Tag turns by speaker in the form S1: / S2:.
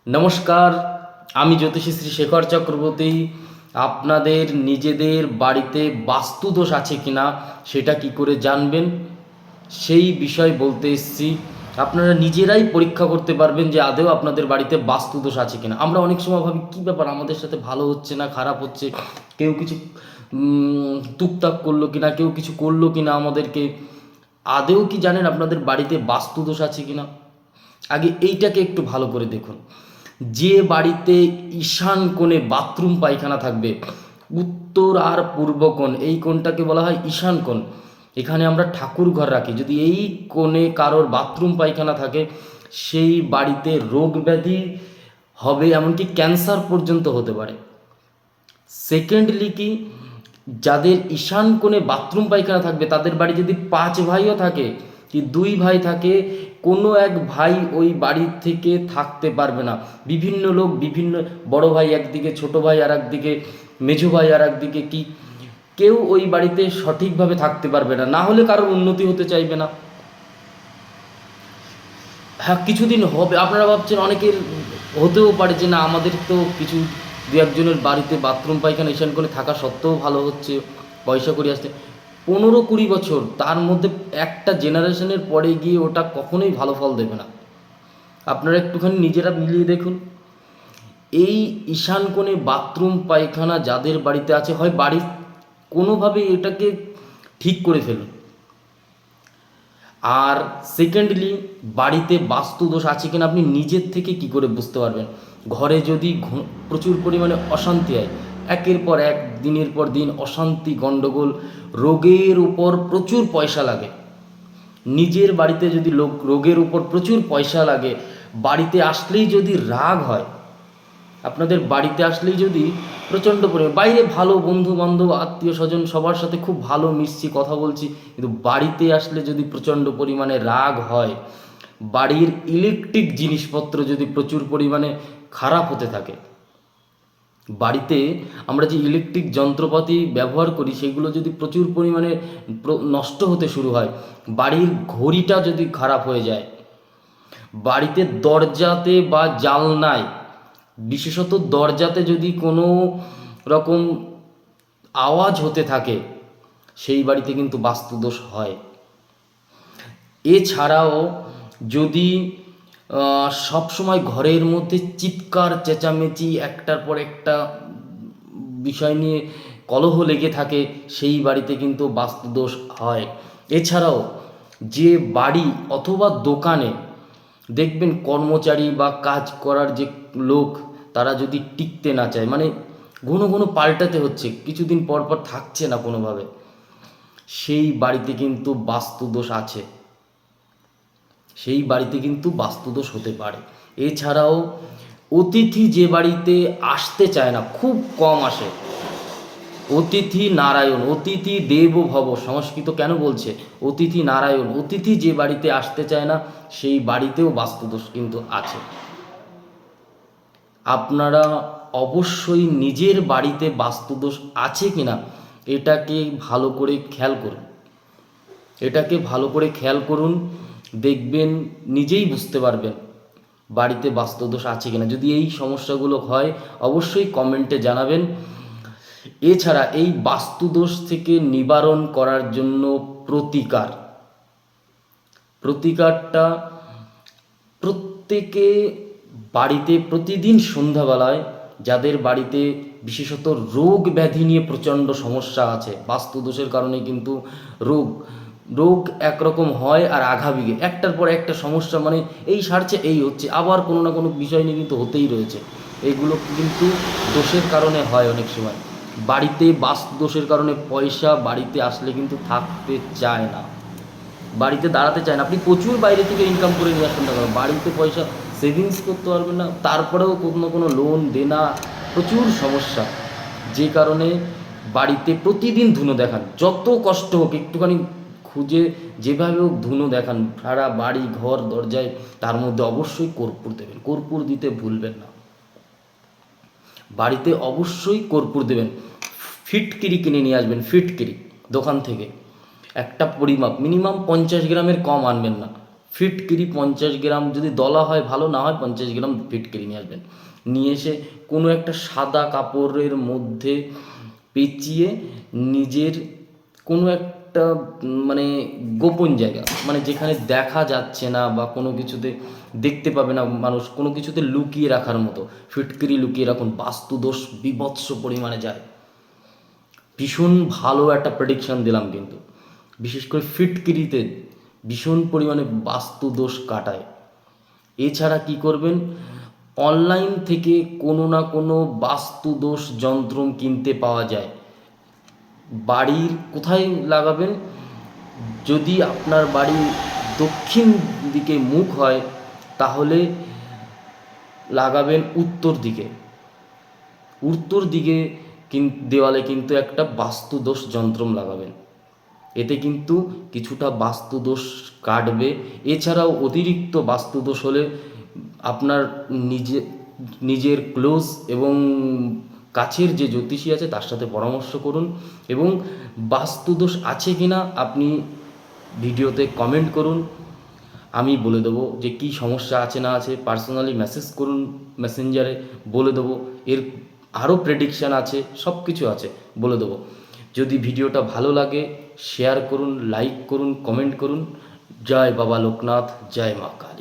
S1: নমস্কার, আমি জ্যোতিষী শ্রী শেখর চক্রবর্তী। আপনাদের নিজেদের বাড়িতে বাস্তুদোষ আছে কিনা সেটা কি করে জানবেন সেই বিষয় বলতে এসেছি। আপনারা নিজেরাই পরীক্ষা করতে পারবেন যে আদৌ আপনাদের বাড়িতে বাস্তুদোষ আছে কিনা। আমরা অনেক সময় ভাবি কী ব্যাপার, আমাদের সাথে ভালো হচ্ছে না খারাপ হচ্ছে, কেউ কিছু টুকটাক করলো কিনা, কেউ কিছু করলো কিনা আমাদেরকে। আদৌ কি জানেন আপনাদের বাড়িতে বাস্তুদোষ আছে কিনা? আগে এইটাকে একটু ভালো করে দেখুন। যে বাড়িতে ঈশান কোণে বাথরুম পায়খানা থাকবে, উত্তর আর পূর্ব কোণ, এই কোণটাকে বলা হয় ঈশান কোণ। এখানে আমরা ঠাকুর ঘর রাখি। যদি এই কোণে কারোর বাথরুম পায়খানা থাকে, সেই বাড়িতে রোগ ব্যাধি হবে, এমনকি ক্যান্সার পর্যন্ত হতে পারে। সেকেন্ডলি কি, যাদের ঈশান কোণে বাথরুম পায়খানা থাকবে তাদের বাড়ি যদি 5 ভাইও থাকে কি 2 ভাই থাকে, কোনো এক ভাই ওই বাড়ির থেকে থাকতে পারবে না। বিভিন্ন লোক, বিভিন্ন বড় ভাই একদিকে, ছোট ভাই আর একদিকে, মেঝো ভাই আর একদিকে, কি কেউ ওই বাড়িতে সঠিকভাবে থাকতে পারবে না, না হলে কারোর উন্নতি হতে চাইবে না। হ্যাঁ, কিছুদিন হবে। আপনারা ভাবছেন অনেকের হতেও পারে যে না, আমাদের তো কিছু দু একজনের বাড়িতে বাথরুম পায়খানা ঈশান কোণে থাকা সত্ত্বেও ভালো হচ্ছে, পয়সা করি আসছে। 15-20 বছর, তার মধ্যে একটা জেনারেশনের পরে গিয়ে ওটা কখনোই ভালো ফল দেবে না। আপনারা একটুখানি নিজেরা মিলিয়ে দেখুন। এই ঈশান কোণে বাথরুম পায়খানা যাদের বাড়িতে আছে, হয় বাড়ির কোনোভাবে এটাকে ঠিক করে ফেলুন। আর সেকেন্ডলি, বাড়িতে বাস্তুদোষ আছে কিনা আপনি নিজের থেকে কি করে বুঝতে পারবেন? ঘরে যদি প্রচুর পরিমাণে অশান্তি হয়, একের পর এক, দিনের পর দিন অশান্তি, গণ্ডগোল, রোগের উপর প্রচুর পয়সা লাগে। নিজের বাড়িতে যদি রোগের উপর প্রচুর পয়সা লাগে, বাড়িতে আসলেই যদি রাগ হয়, আপনাদের বাড়িতে আসলেই যদি প্রচণ্ড পরিমাণে, বাইরে ভালো বন্ধু বান্ধব আত্মীয় স্বজন সবার সাথে খুব ভালো মিশছি, কথা বলছি, কিন্তু বাড়িতে আসলে যদি প্রচণ্ড পরিমাণে রাগ হয়, বাড়ির ইলেকট্রিক জিনিসপত্র যদি প্রচুর পরিমাণে খারাপ হতে থাকে, বাড়িতে আমরা যে ইলেকট্রিক যন্ত্রপাতি ব্যবহার করি সেগুলো যদি প্রচুর পরিমাণে নষ্ট হতে শুরু হয়, বাড়ির ঘড়িটা যদি খারাপ হয়ে যায়, বাড়িতে দরজাতে বা জানলায়, বিশেষত দরজাতে যদি কোনো রকম আওয়াজ হতে থাকে, সেই বাড়িতে কিন্তু বাস্তুদোষ হয়। এছাড়াও যদি সবসময় ঘরের মধ্যে চিৎকার চেঁচামেচি, একটার পর একটা বিষয় নিয়ে কলহ লেগে থাকে, সেই বাড়িতে কিন্তু বাস্তুদোষ হয়। এছাড়াও যে বাড়ি অথবা দোকানে দেখবেন কর্মচারী বা কাজ করার যে লোক, তারা যদি টিকতে না চায়, মানে ঘন ঘন পাল্টাতে হচ্ছে, কিছুদিন পর পর থাকছে না কোনোভাবে, সেই বাড়িতে কিন্তু বাস্তুদোষ আছে। সেই বাড়িতে কিন্তু বাস্তুদোষ হতে পারে। এছাড়াও অতিথি যে বাড়িতে আসতে চায় না, খুব কম আসে, অতিথি নারায়ণ, অতিথি দেব ভব, সংস্কৃত কেন বলছে অতিথি নারায়ণ, অতিথি যে বাড়িতে আসতে চায় না, সেই বাড়িতেও বাস্তুদোষ কিন্তু আছে। আপনারা অবশ্যই নিজের বাড়িতে বাস্তুদোষ আছে কিনা এটাকে ভালো করে খেয়াল করুন। এটাকে ভালো করে খেয়াল করুন, দেখবেন নিজেই বুঝতে পারবেন বাড়িতে বাস্তুদোষ আছে কিনা। যদি এই সমস্যাগুলো হয় অবশ্যই কমেন্টে জানাবেন। এছাড়া এই বাস্তুদোষ থেকে নিবারণ করার জন্য প্রতিকারটা প্রত্যেকে বাড়িতে প্রতিদিন সন্ধ্যাবেলায়, যাদের বাড়িতে বিশেষত রোগ ব্যাধি নিয়ে প্রচণ্ড সমস্যা আছে, বাস্তুদোষের কারণে কিন্তু রোগ রোগ একরকম হয় আর আঘাবিগে একটার পর একটা সমস্যা, মানে এই সারছে এই হচ্ছে, আবার কোনো না কোনো বিষয় নিয়ে কিন্তু হতেই রয়েছে। এইগুলো কিন্তু দোষের কারণে হয়। অনেক সময় বাড়িতে বাস্তুদোষের কারণে পয়সা বাড়িতে আসলে কিন্তু থাকতে চায় না, বাড়িতে দাঁড়াতে চায় না। আপনি প্রচুর বাইরে থেকে ইনকাম করে নিয়ে আসুন না কেন, বাড়িতে পয়সা সেভিংস করতে পারবেন না, তারপরেও কোনো কোনো লোন দেনা, প্রচুর সমস্যা। যে কারণে বাড়িতে প্রতিদিন ধুনো দেখান, যত কষ্ট হোক একটুখানি খুঁজে যেভাবে হোক ধুনো দেখান, সারা বাড়ি ঘর দরজায়। তার মধ্যে অবশ্যই কর্পূর দেবেন, কর্পূর দিতে ভুলবেন না। বাড়িতে অবশ্যই কর্পূর দেবেন। ফিটকিরি কিনে নিয়ে আসবেন, ফিটকিরি দোকান থেকে, একটা পরিমাপ মিনিমাম 50 গ্রামের কম আনবেন না। ফিটকিরি 50 গ্রাম, যদি দলা হয় ভালো, না হয় 50 গ্রাম ফিটকিরি নিয়ে আসবেন। নিয়ে এসে কোনো একটা সাদা কাপড়ের মধ্যে পেঁচিয়ে নিজের কোনো একটা মানে গোপন জায়গা, মানে যেখানে দেখা যাচ্ছে না বা কোনো কিছুতে দেখতে পাবে না মানুষ, কোনো কিছুতে লুকিয়ে রাখার মতো ফিটকিরি লুকিয়ে রাখুন। বাস্তুদোষ বীভৎস পরিমাণে যায়। ভীষণ ভালো একটা প্রেডিকশন দিলাম কিন্তু, বিশেষ করে ফিটকিরিতে ভীষণ পরিমাণে বাস্তুদোষ কাটায়। এছাড়া কি করবেন, অনলাইন থেকে কোনো না কোনো বাস্তুদোষ যন্ত্র কিনতে পাওয়া যায়। বাড়ির কোথায় লাগাবেন, যদি আপনার বাড়ি দক্ষিণ দিকে মুখ হয় তাহলে লাগাবেন উত্তর দিকে। উত্তর দিকে দেওয়ালে কিন্তু একটা বাস্তুদোষ যন্ত্র লাগাবেন, এতে কিন্তু কিছুটা বাস্তুদোষ কাটবে। এছাড়াও অতিরিক্ত বাস্তুদোষ হলে আপনার নিজের ক্লোজ এবং কাছের যে জ্যোতিষী আছে তার সাথে পরামর্শ করুন, এবং বাস্তুদোষ আছে কি না আপনি ভিডিওতে কমেন্ট করুন, আমি বলে দেবো যে কী সমস্যা আছে না আছে। পার্সোনালি মেসেজ করুন মেসেঞ্জারে, বলে দেবো। এর আরও প্রেডিকশান আছে, সব কিছু আছে, বলে দেবো। যদি ভিডিওটা ভালো লাগে শেয়ার করুন, লাইক করুন, কমেন্ট করুন। জয় বাবা লোকনাথ, জয় মা কালী।